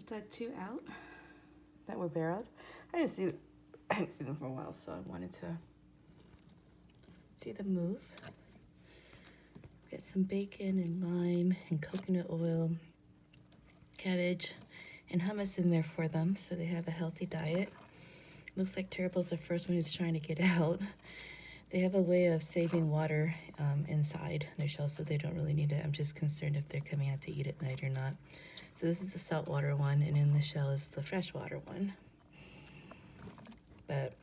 dug 2 out that were barreled. I hadn't seen them for a while, so I wanted to see them move. Get some bacon and lime and coconut oil, cabbage, and hummus in there for them so they have a healthy diet. Looks like Terrible's the first one who's trying to get out. They have a way of saving water inside their shell, so they don't really need it. I'm just concerned if they're coming out to eat at night or not. So this is the saltwater one, and in the shell is the freshwater one. But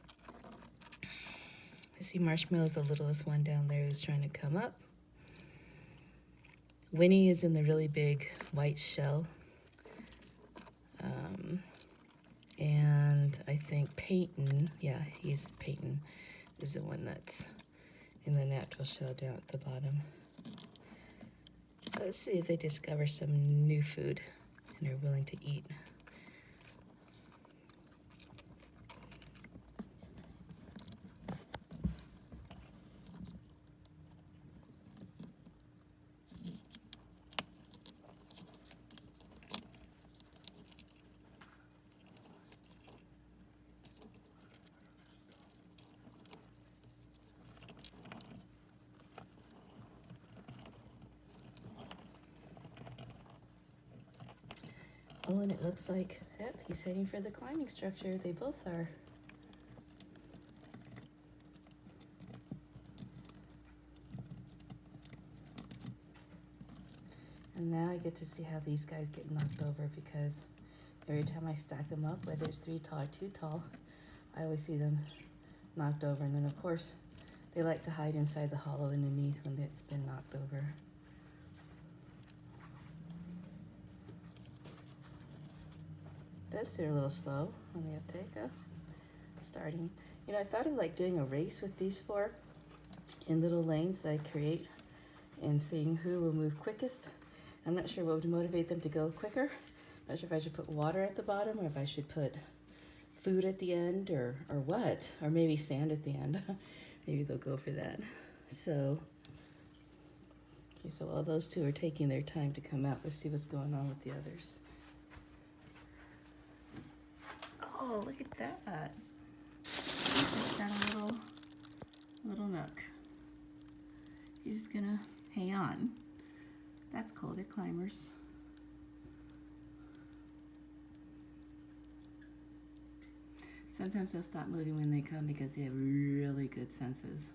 I see Marshmallow's the littlest one down there who's trying to come up. Winnie is in the really big white shell. And I think Peyton, yeah, he's Peyton, is the one that's in the natural shell down at the bottom. So let's see if they discover some new food and are willing to eat. Oh, and it looks like, yep, he's heading for the climbing structure. They both are. And now I get to see how these guys get knocked over, because every time I stack them up, whether it's 3 tall or 2 tall, I always see them knocked over. And then, of course, they like to hide inside the hollow underneath when it's been knocked over. They're a little slow on the uptake. Starting. You know, I thought of like doing a race with these 4 in little lanes that I create and seeing who will move quickest. I'm not sure what would motivate them to go quicker. I'm not sure if I should put water at the bottom or if I should put food at the end or what. Or maybe sand at the end. Maybe they'll go for that. So, okay, so while those 2 are taking their time to come out, let's see what's going on with the others. Oh, look at that. He's got a little nook. He's just gonna hang on. That's cool, they're climbers. Sometimes they'll stop moving when they come because they have really good senses.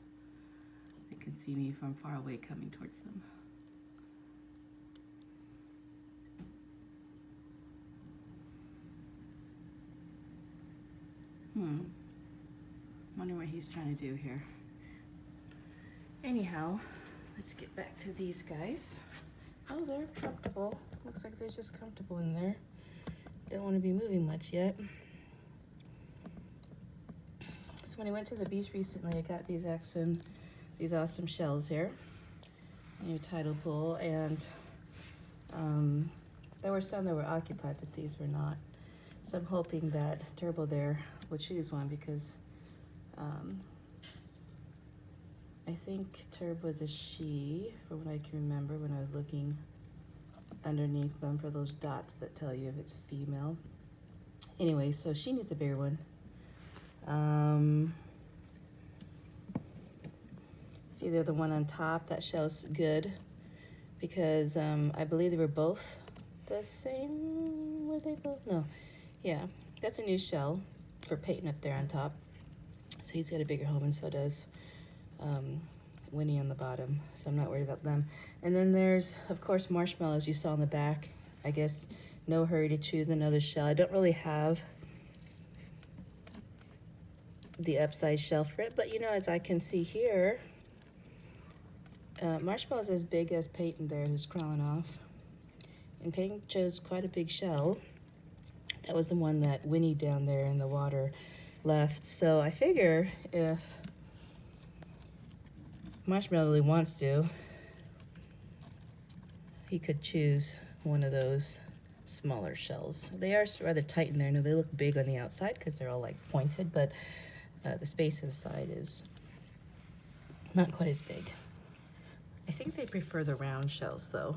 They can see me from far away coming towards them. Wonder what he's trying to do here. Anyhow, let's get back to these guys. Oh, they're comfortable. Looks like they're just comfortable in there. Don't want to be moving much yet. So when I went to the beach recently, I got these awesome shells here. New tidal pool, and there were some that were occupied, but these were not. So I'm hoping that Turbo there will choose one, because I think Turbo was a she, from what I can remember when I was looking underneath them for those dots that tell you if it's female. Anyway, so she needs a bigger one. It's either the one on top, that shell's good, because I believe they were both the same. Were they both? No. Yeah, that's a new shell for Peyton up there on top. So he's got a bigger home, and so does Winnie on the bottom. So I'm not worried about them. And then there's, of course, Marshmallow, as you saw in the back. I guess no hurry to choose another shell. I don't really have the upside shell for it, but you know, as I can see here, Marshmallow's as big as Peyton there, who's crawling off. And Peyton chose quite a big shell. That was the one that Winnie down there in the water left. So I figure if Marshmallow really wants to, he could choose one of those smaller shells. They are rather tight in there. No, they look big on the outside because they're all like pointed, but the space inside is not quite as big. I think they prefer the round shells though.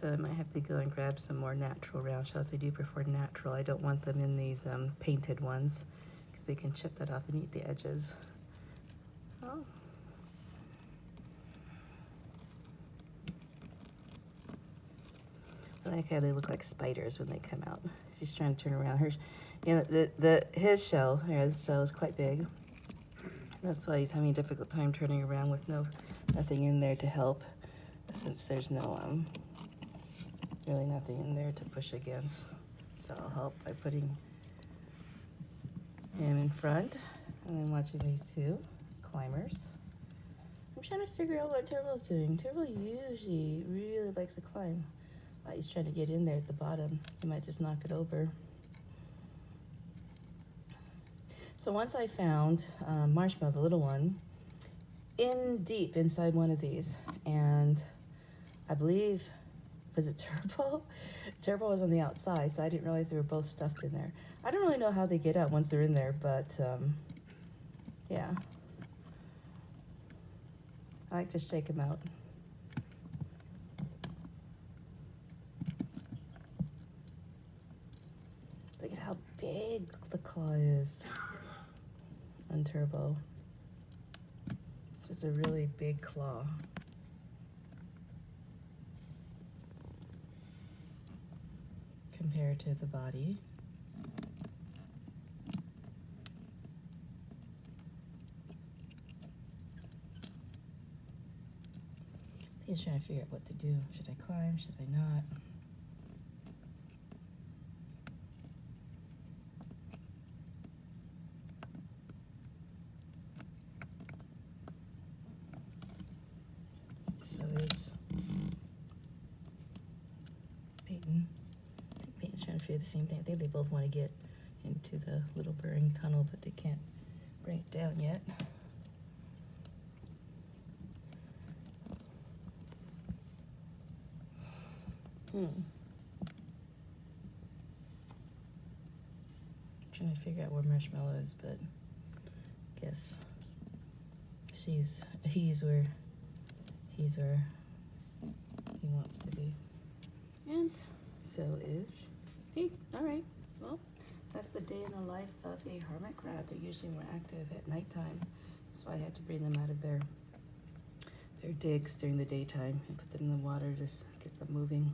So I might have to go and grab some more natural round shells. I do prefer natural. I don't want them in these painted ones because they can chip that off and eat the edges. Oh. I like how they look like spiders when they come out. She's trying to turn around. Her, you know, his shell, this shell is quite big. That's why he's having a difficult time turning around with nothing in there to help, since there's no really nothing in there to push against. So I'll help by putting him in front and then watching these two climbers. I'm trying to figure out what Turbo's doing. Turbo usually really likes to climb. He's trying to get in there at the bottom. He might just knock it over. So once I found Marshmallow, the little one, deep inside one of these, and I believe, was it Turbo? Turbo was on the outside, so I didn't realize they were both stuffed in there. I don't really know how they get out once they're in there, but yeah. I like to shake them out. Look at how big the claw is on Turbo. It's just a really big claw. Compared to the body. He's trying to figure out what to do. Should I climb? Should I not? So is Peyton. I think Peyton's trying to figure the same thing. I think they both want to get into the little burring tunnel, but they can't bring it down yet. Trying to figure out where Marshmallow is, but I guess he's where he wants to be. And so is he. All right. Well, that's the day in the life of a hermit crab. They're usually more active at nighttime. So I had to bring them out of their digs during the daytime and put them in the water to get them moving.